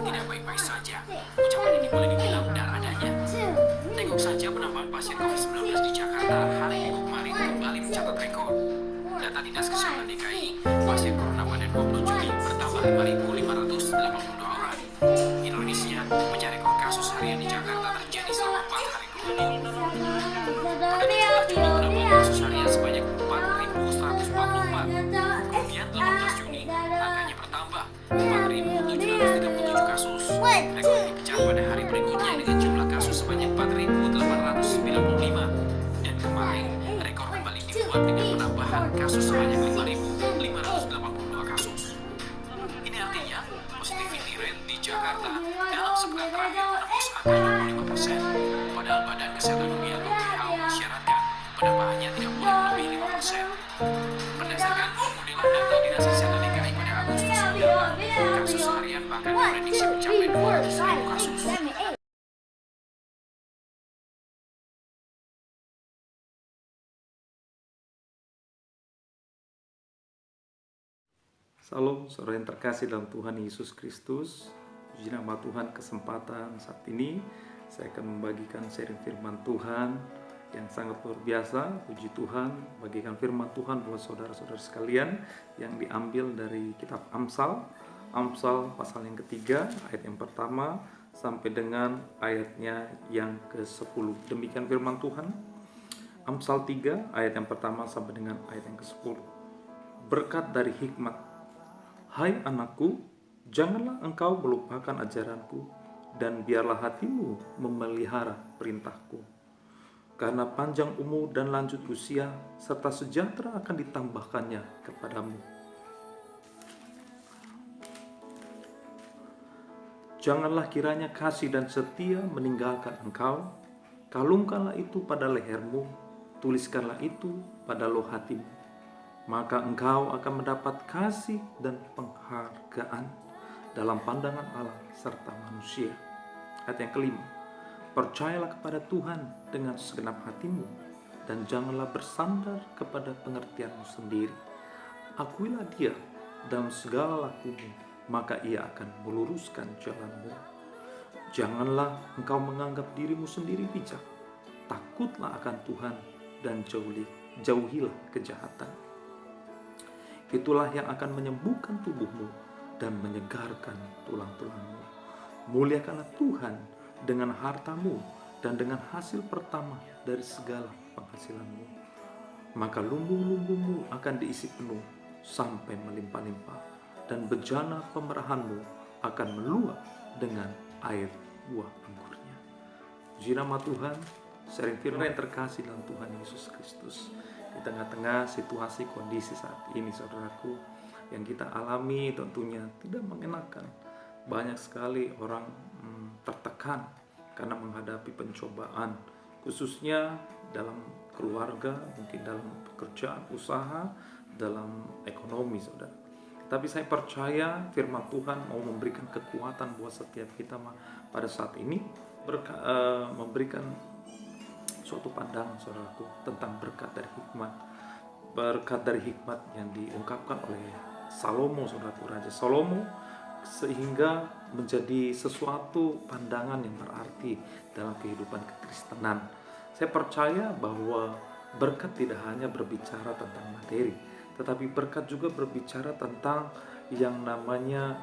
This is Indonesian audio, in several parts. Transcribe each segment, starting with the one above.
tidak baik-baik saja. Ucapan ini boleh dibilang benar adanya. Tengok saja penambahan pasien COVID-19 di Jakarta hari Minggu kemarin kembali mencatat rekor. Data Dinas Kesehatan DKI, pasien corona pada 20 Juli bertambah 5.582 orang. Indonesia menjadi rekor kasus harian di Jakarta terjadi selama 4 hari beruntun. Pada 17 Juli penambahan kasus harian sebanyak 4.144. Kemudian 18 Juni angkanya bertambah 4.737 kasus. Rekor ini pecah pada hari berikutnya dengan jumlah kasus sebanyak 4.895. Dan kemarin rekor kembali dibuat dengan penambahan kasus sebanyak 5.582 kasus. Ini artinya positivity rate di Jakarta dalam sepekan terakhir menembus angka 65%. Padahal Badan Kesehatan Dunia atau WHO mensyaratkan penambahannya tidak boleh melebihi 5%. Berdasarkan pemodelan data Dinas Kesehatan DKI pada Agustus mendatang, kasus harian bahkan diprediksi mencapai 200.000 kasus. Salam, saudara yang terkasih dalam Tuhan Yesus Kristus. Puji nama Tuhan, kesempatan saat ini saya akan membagikan sharing firman Tuhan yang sangat luar biasa. Puji Tuhan, bagikan firman Tuhan buat saudara-saudara sekalian yang diambil dari kitab Amsal. Amsal pasal yang ketiga, ayat yang pertama sampai dengan ayatnya yang ke-10. Demikian firman Tuhan. Amsal 3 ayat yang pertama sampai dengan ayat yang ke-10. Berkat dari hikmat. Hai anakku, janganlah engkau melupakan ajaranku, dan biarlah hatimu memelihara perintahku. Karena panjang umur dan lanjut usia, serta sejahtera akan ditambahkannya kepadamu. Janganlah kiranya kasih dan setia meninggalkan engkau. Kalungkanlah itu pada lehermu, tuliskanlah itu pada loh hatimu. Maka engkau akan mendapat kasih dan penghargaan dalam pandangan Allah serta manusia. Ayat yang kelima, percayalah kepada Tuhan dengan segenap hatimu, dan janganlah bersandar kepada pengertianmu sendiri. Akuilah Dia dalam segala lakumu, maka Ia akan meluruskan jalanmu. Janganlah engkau menganggap dirimu sendiri bijak. Takutlah akan Tuhan dan jauhilah kejahatan. Itulah yang akan menyembuhkan tubuhmu dan menyegarkan tulang-tulangmu. Muliakanlah Tuhan dengan hartamu dan dengan hasil pertama dari segala penghasilanmu. Maka lumbung-lumbungmu akan diisi penuh sampai melimpah-limpah, dan bejana pemerahanmu akan meluap dengan air buah anggurnya. Puji nama Tuhan. Sharing firman yang terkasih dalam Tuhan Yesus Kristus. Di tengah-tengah situasi kondisi saat ini, saudaraku, yang kita alami tentunya tidak mengenakan. Banyak sekali orang tertekan karena menghadapi pencobaan, khususnya dalam keluarga, mungkin dalam pekerjaan, usaha, dalam ekonomi, saudara. Tapi saya percaya firman Tuhan mau memberikan kekuatan buat setiap kita pada saat ini, memberikan suatu pandangan, saudaraku, tentang berkat dari hikmat. Berkat dari hikmat yang diungkapkan oleh Salomo, saudaraku, Raja Salomo, sehingga menjadi sesuatu pandangan yang berarti dalam kehidupan kekristenan. Saya percaya bahwa berkat tidak hanya berbicara tentang materi, tetapi berkat juga berbicara tentang yang namanya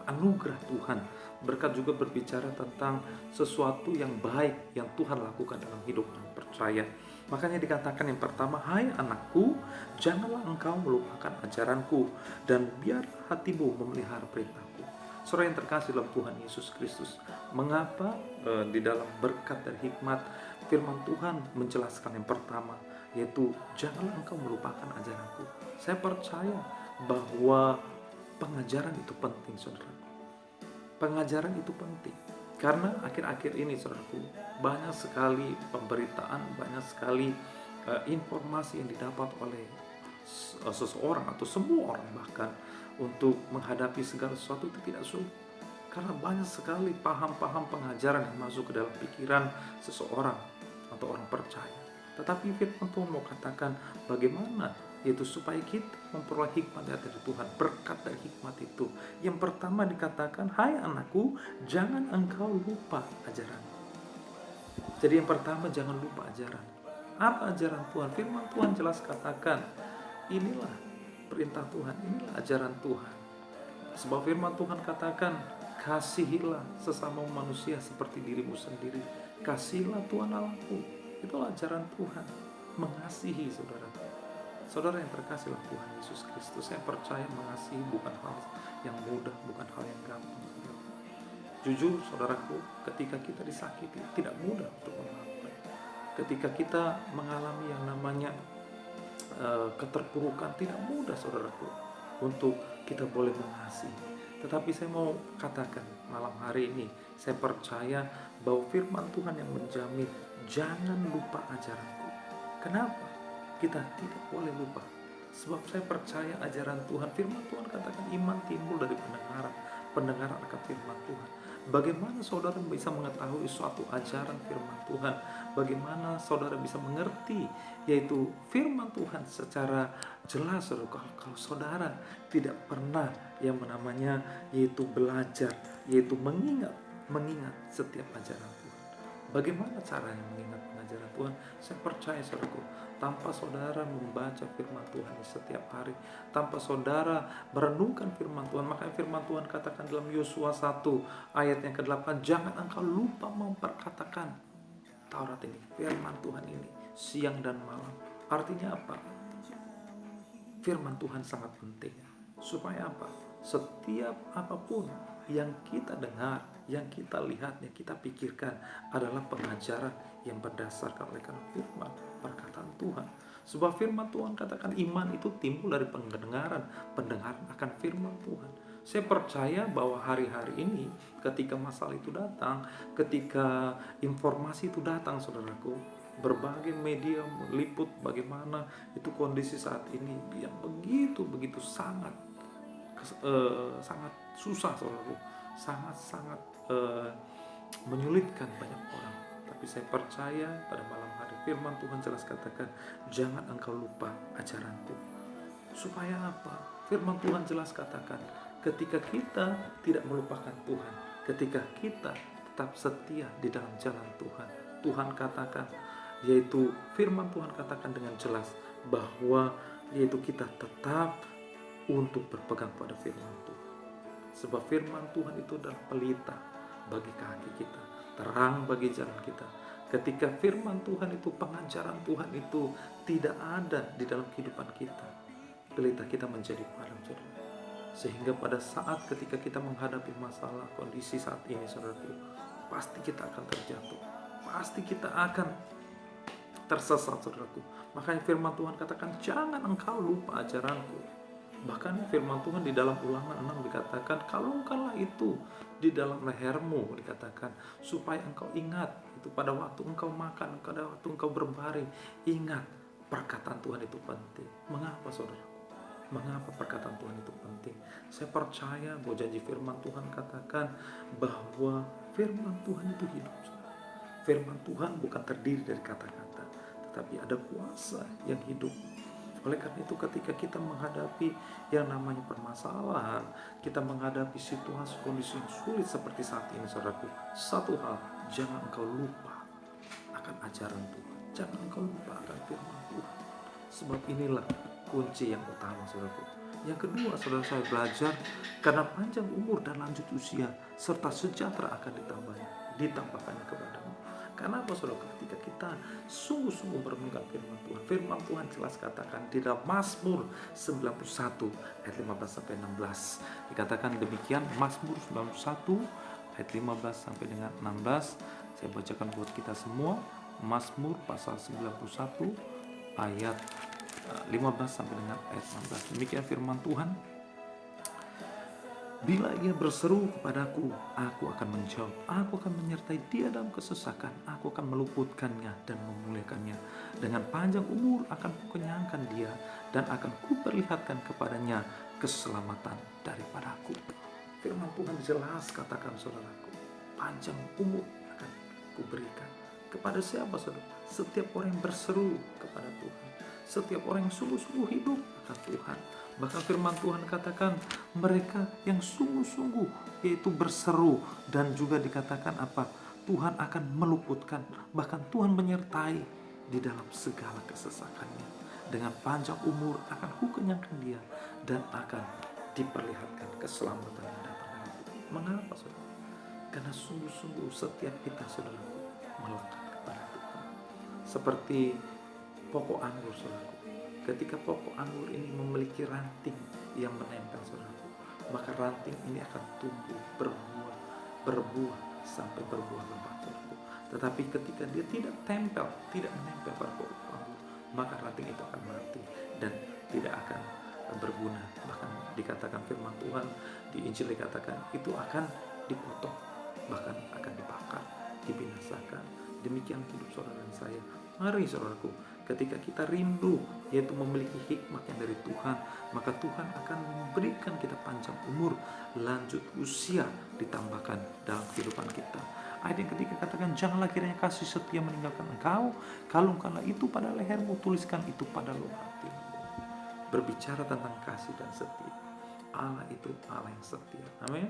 anugerah Tuhan. Berkat juga berbicara tentang sesuatu yang baik yang Tuhan lakukan dalam hidup orang percaya. Makanya dikatakan yang pertama, hai anakku, janganlah engkau melupakan ajaranku, dan biar hatimu memelihara perintahku. Saudara yang terkasih dalam Tuhan Yesus Kristus, mengapa di dalam berkat dan hikmat firman Tuhan menjelaskan yang pertama, yaitu janganlah engkau melupakan ajaranku. Saya percaya bahwa pengajaran itu penting, saudara. Pengajaran itu penting karena akhir-akhir ini, saudaraku, banyak sekali pemberitaan, banyak sekali informasi yang didapat oleh seseorang atau semua orang bahkan untuk menghadapi segala sesuatu itu tidak sulit. Karena banyak sekali paham-paham pengajaran yang masuk ke dalam pikiran seseorang atau orang percaya. Tetapi firman Tuhan mau katakan bagaimana yaitu supaya kita memperoleh hikmat dari Tuhan, berkat dari hikmat itu. Yang pertama dikatakan, hai anakku, jangan engkau lupa ajaran. Jadi yang pertama, jangan lupa ajaran. Apa ajaran Tuhan? Firman Tuhan jelas katakan, inilah perintah Tuhan, inilah ajaran Tuhan. Sebab firman Tuhan katakan, kasihilah sesama manusia seperti dirimu sendiri. Kasihilah Tuhan Allahmu. Itulah ajaran Tuhan, mengasihi saudara. Saudara yang terkasih oleh Tuhan Yesus Kristus, saya percaya mengasihi bukan hal yang mudah, bukan hal yang gampang. Jujur saudaraku, ketika kita disakiti tidak mudah untuk memaafkan. Ketika kita mengalami yang namanya keterpurukan, tidak mudah saudaraku untuk kita boleh mengasihi. Tetapi saya mau katakan malam hari ini, saya percaya bahwa firman Tuhan yang menjamin, jangan lupa ajaranku. Kenapa kita tidak boleh lupa? Sebab saya percaya ajaran Tuhan, firman Tuhan katakan iman timbul dari pendengaran akan firman Tuhan. Bagaimana saudara bisa mengetahui suatu ajaran firman Tuhan? Bagaimana saudara bisa mengerti yaitu firman Tuhan secara jelas, saudara? Kalau saudara tidak pernah yang namanya yaitu belajar, yaitu mengingat setiap ajaran Tuhan. Bagaimana caranya mengingat pengajaran Tuhan? Saya percaya saudaraku, tanpa saudara membaca firman Tuhan setiap hari, tanpa saudara merenungkan firman Tuhan, makanya firman Tuhan katakan dalam Yosua 1 ayat yang ke-8, jangan engkau lupa memperkatakan Taurat ini, firman Tuhan ini, siang dan malam. Artinya apa? Firman Tuhan sangat penting. Supaya apa? Setiap apapun yang kita dengar, yang kita lihat, yang kita pikirkan adalah pengajaran yang berdasarkan oleh firman, perkataan Tuhan. Sebab firman Tuhan katakan iman itu timbul dari pendengaran akan firman Tuhan. Saya percaya bahwa hari-hari ini ketika masalah itu datang, ketika informasi itu datang saudaraku, berbagai media meliput bagaimana itu kondisi saat ini yang begitu sangat susah saudaraku, sangat menyulitkan banyak orang. Tapi saya percaya pada malam hari firman Tuhan jelas katakan, jangan engkau lupa ajaranku. Supaya apa? Firman Tuhan jelas katakan, ketika kita tidak melupakan Tuhan, ketika kita tetap setia di dalam jalan Tuhan, Tuhan katakan, yaitu firman Tuhan katakan dengan jelas bahwa yaitu kita tetap untuk berpegang pada firman Tuhan. Sebab firman Tuhan itu adalah pelita bagi kaki kita, terang bagi jalan kita. Ketika firman Tuhan itu, pengajaran Tuhan itu tidak ada di dalam kehidupan kita, pelita kita menjadi padam saudara. Sehingga pada saat ketika kita menghadapi masalah kondisi saat ini saudaraku, pasti kita akan terjatuh, pasti kita akan tersesat saudaraku. Makanya firman Tuhan katakan, jangan engkau lupa ajaranku. Bahkan firman Tuhan di dalam Ulangan 6 dikatakan, kalungkanlah itu di dalam lehermu, dikatakan supaya engkau ingat itu pada waktu engkau makan, pada waktu engkau berbaring, ingat perkataan Tuhan itu penting. Mengapa saudara? Mengapa perkataan Tuhan itu penting? Saya percaya bahwa janji firman Tuhan katakan bahwa firman Tuhan itu hidup. Firman Tuhan bukan terdiri dari kata-kata, tetapi ada kuasa yang hidup. Oleh karena itu ketika kita menghadapi yang namanya permasalahan, kita menghadapi situasi kondisi yang sulit seperti saat ini saudaraku, satu hal, jangan engkau lupa akan ajaran Tuhan, jangan engkau lupa akan firman Tuhan. Sebab inilah kunci yang utama saudaraku. Yang kedua, saudara saya belajar karena panjang umur dan lanjut usia serta sejahtera akan ditambahkannya kepadamu. Karena apa saudara? Ketika kita sungguh-sungguh merenungkan firman Tuhan, firman Tuhan jelas katakan di dalam Mazmur 91 ayat 15 sampai 16. Dikatakan demikian, Mazmur 91 ayat 15 sampai dengan 16. Saya bacakan buat kita semua. Mazmur pasal 91 ayat 15 sampai dengan ayat 16. Demikian firman Tuhan. Bila ia berseru kepadaku, aku akan menjawab. Aku akan menyertai dia dalam kesesakan. Aku akan meluputkannya dan memuliakannya. Dengan panjang umur akan kukenyangkan dia dan akan kuperlihatkan kepadanya keselamatan daripadaku. Firman Tuhan jelas katakan saudaraku, panjang umur akan kuberikan. Kepada siapa saudara? Setiap orang yang berseru kepada Tuhan. setiap orang yang sungguh-sungguh hidup akan Tuhan. Bahkan firman Tuhan katakan mereka yang sungguh-sungguh yaitu berseru, dan juga dikatakan apa? Tuhan akan meluputkan, bahkan Tuhan menyertai di dalam segala kesesakannya. Dengan panjang umur akan kukenyangkan dia, dan akan diperlihatkan keselamatan yang datang. Mengapa saudara? Karena sungguh-sungguh setiap kita saudaraku melekat kepada Tuhan. Seperti pokok anggur saudaraku. Ketika pokok anggur ini memiliki ranting yang menempel saudaraku, maka ranting ini akan tumbuh, berbuah sampai berbuah lebat saudaraku. Tetapi ketika dia tidak menempel pada pokok anggur, maka ranting itu akan mati dan tidak akan berguna. Bahkan dikatakan firman Tuhan di Injil dikatakan itu akan dipotong, bahkan akan dibakar, dibinasakan. Demikian hidup saudara dan saya. Mari saudaraku, ketika kita rindu yaitu memiliki hikmat yang dari Tuhan, maka Tuhan akan memberikan kita panjang umur, lanjut usia ditambahkan dalam kehidupan kita. Ayat yang ketiga katakan, janganlah kiranya kasih setia meninggalkan engkau, kalungkanlah itu pada lehermu, tuliskan itu pada lubuk hatimu. Berbicara tentang kasih dan setia, Allah itu Allah yang setia. Amin.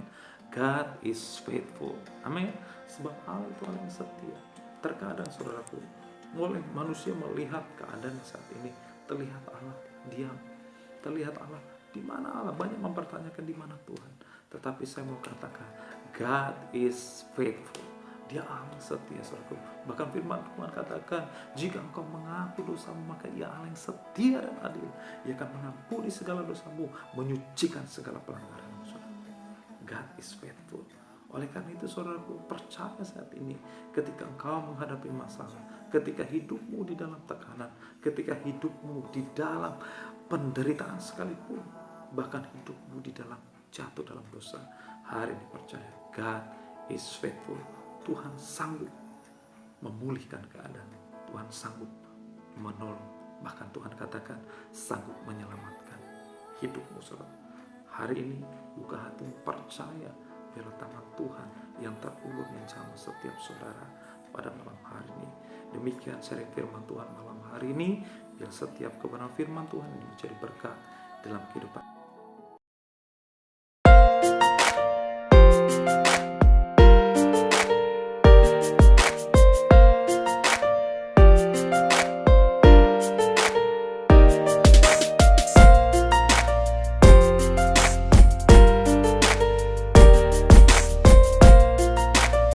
God is faithful. Amin. Sebab Allah itu Allah yang setia. Terkadang saudaraku, oleh manusia melihat keadaan saat ini, terlihat Allah diam, terlihat Allah di mana Allah, banyak mempertanyakan di mana Tuhan. Tetapi saya mau katakan, God is faithful. Dia Allah setia saudaraku. Bahkan firman Tuhan katakan, jika engkau mengaku dosamu, maka ia Allah yang setia dan adil. Ia akan mengampuni segala dosamu, menyucikan segala pelanggaranmu. God is faithful. Oleh karena itu saudaraku, percaya saat ini, ketika engkau menghadapi masalah, ketika hidupmu di dalam tekanan, ketika hidupmu di dalam penderitaan sekalipun, bahkan hidupmu di dalam jatuh dalam dosa, hari ini percaya, God is faithful. Tuhan sanggup memulihkan keadaan, Tuhan sanggup menolong, bahkan Tuhan katakan sanggup menyelamatkan hidupmu saudara. Hari ini buka hatimu, percaya biarlah tangan Tuhan yang terulur menjamah setiap saudara pada malam hari ini. Demikian sharing firman Tuhan malam hari ini. Biar setiap kebenaran firman Tuhan ini menjadi berkat dalam kehidupan